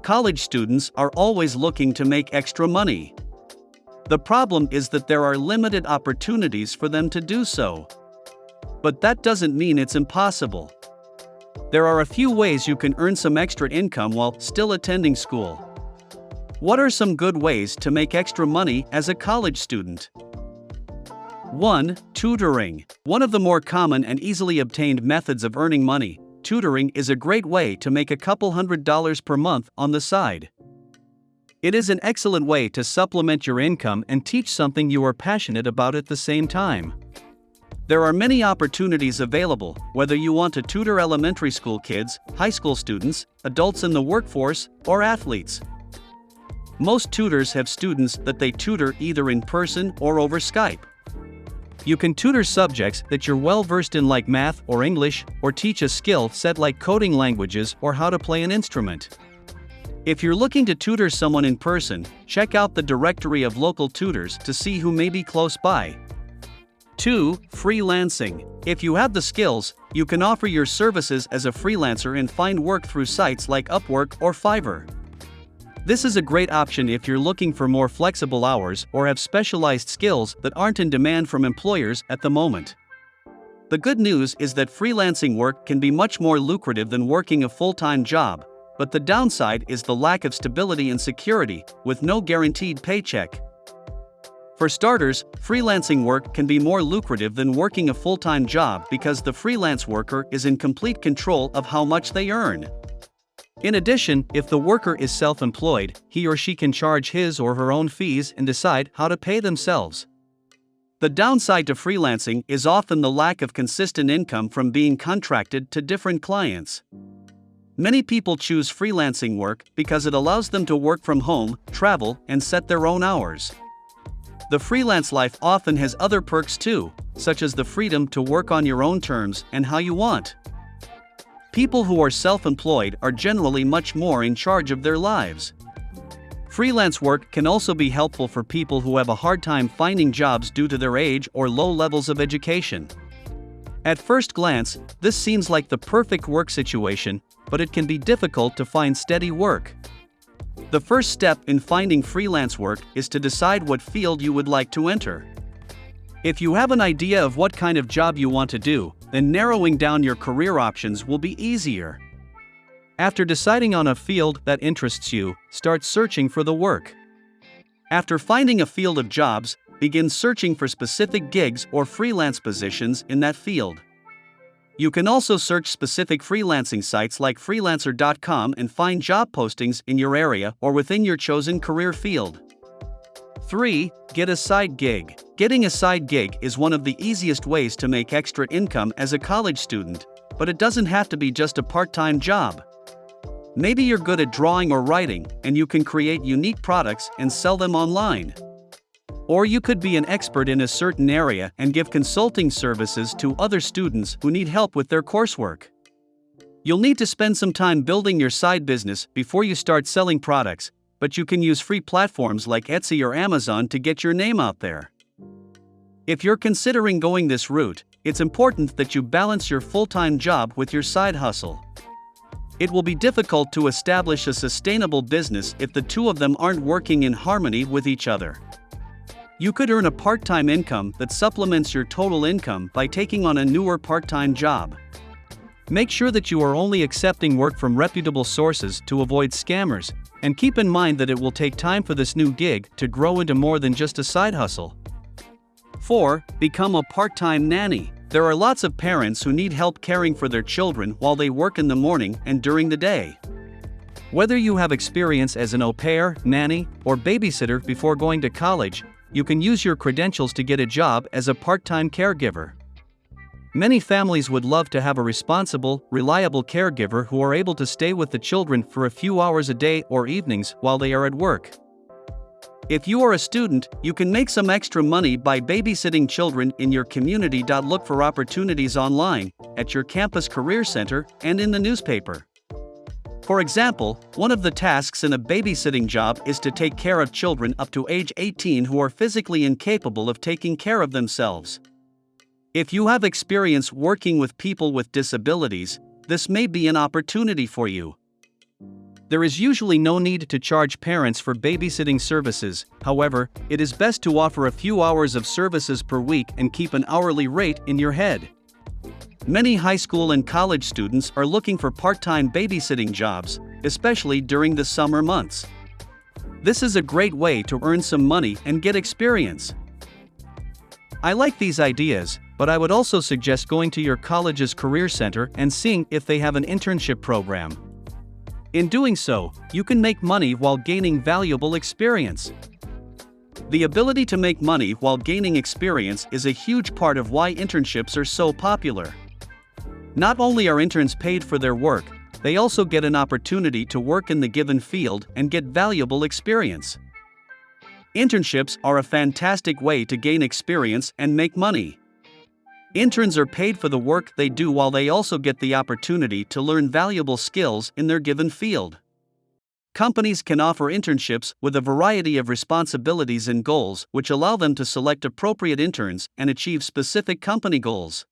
College students are always looking to make extra money. The problem is that there are limited opportunities for them to do so. But that doesn't mean it's impossible. There are a few ways you can earn some extra income while still attending school. What are some good ways to make extra money as a college student? 1. Tutoring. One of the more common and easily obtained methods of earning money, tutoring is a great way to make a couple $100s per month on the side. It is an excellent way to supplement your income and teach something you are passionate about at the same time. There are many opportunities available, whether you want to tutor elementary school kids, high school students, adults in the workforce, or athletes. Most tutors have students that they tutor either in person or over Skype. You can tutor subjects that you're well versed in like math or English, or teach a skill set like coding languages or how to play an instrument. If you're looking to tutor someone in person, check out the directory of local tutors to see who may be close by. 2. Freelancing. If you have the skills, you can offer your services as a freelancer and find work through sites like Upwork or Fiverr. This is a great option if you're looking for more flexible hours or have specialized skills that aren't in demand from employers at the moment. The good news is that freelancing work can be much more lucrative than working a full-time job, but the downside is the lack of stability and security, with no guaranteed paycheck. For starters, freelancing work can be more lucrative than working a full-time job because the freelance worker is in complete control of how much they earn. In addition, if the worker is self-employed, he or she can charge his or her own fees and decide how to pay themselves. The downside to freelancing is often the lack of consistent income from being contracted to different clients. Many people choose freelancing work because it allows them to work from home, travel, and set their own hours. The freelance life often has other perks too, such as the freedom to work on your own terms and how you want. People who are self-employed are generally much more in charge of their lives. Freelance work can also be helpful for people who have a hard time finding jobs due to their age or low levels of education. At first glance, this seems like the perfect work situation, but it can be difficult to find steady work. The first step in finding freelance work is to decide what field you would like to enter. If you have an idea of what kind of job you want to do, then narrowing down your career options will be easier. After deciding on a field that interests you, start searching for the work. After finding a field of jobs, begin searching for specific gigs or freelance positions in that field. You can also search specific freelancing sites like freelancer.com and find job postings in your area or within your chosen career field. 3. Get a side gig. Getting a side gig is one of the easiest ways to make extra income as a college student, but it doesn't have to be just a part-time job. Maybe you're good at drawing or writing, and you can create unique products and sell them online. Or you could be an expert in a certain area and give consulting services to other students who need help with their coursework. You'll need to spend some time building your side business before you start selling products, but you can use free platforms like Etsy or Amazon to get your name out there. If you're considering going this route, it's important that you balance your full-time job with your side hustle. It will be difficult to establish a sustainable business if the two of them aren't working in harmony with each other. You could earn a part-time income that supplements your total income by taking on a newer part-time job. Make sure that you are only accepting work from reputable sources to avoid scammers, and keep in mind that it will take time for this new gig to grow into more than just a side hustle. 4. Become a part-time nanny. There are lots of parents who need help caring for their children while they work in the morning and during the day. Whether you have experience as an au pair, nanny, or babysitter before going to college, you can use your credentials to get a job as a part-time caregiver. Many families would love to have a responsible, reliable caregiver who are able to stay with the children for a few hours a day or evenings while they are at work. If you are a student, you can make some extra money by babysitting children in your community. Look for opportunities online, at your campus career center, and in the newspaper. For example, one of the tasks in a babysitting job is to take care of children up to age 18 who are physically incapable of taking care of themselves. If you have experience working with people with disabilities, this may be an opportunity for you. There is usually no need to charge parents for babysitting services. However, it is best to offer a few hours of services per week and keep an hourly rate in your head. Many high school and college students are looking for part-time babysitting jobs, especially during the summer months. This is a great way to earn some money and get experience. I like these ideas, but I would also suggest going to your college's career center and seeing if they have an internship program. In doing so, you can make money while gaining valuable experience. The ability to make money while gaining experience is a huge part of why internships are so popular. Not only are interns paid for their work, they also get an opportunity to work in the given field and get valuable experience. Internships are a fantastic way to gain experience and make money. Interns are paid for the work they do while they also get the opportunity to learn valuable skills in their given field. Companies can offer internships with a variety of responsibilities and goals which allow them to select appropriate interns and achieve specific company goals.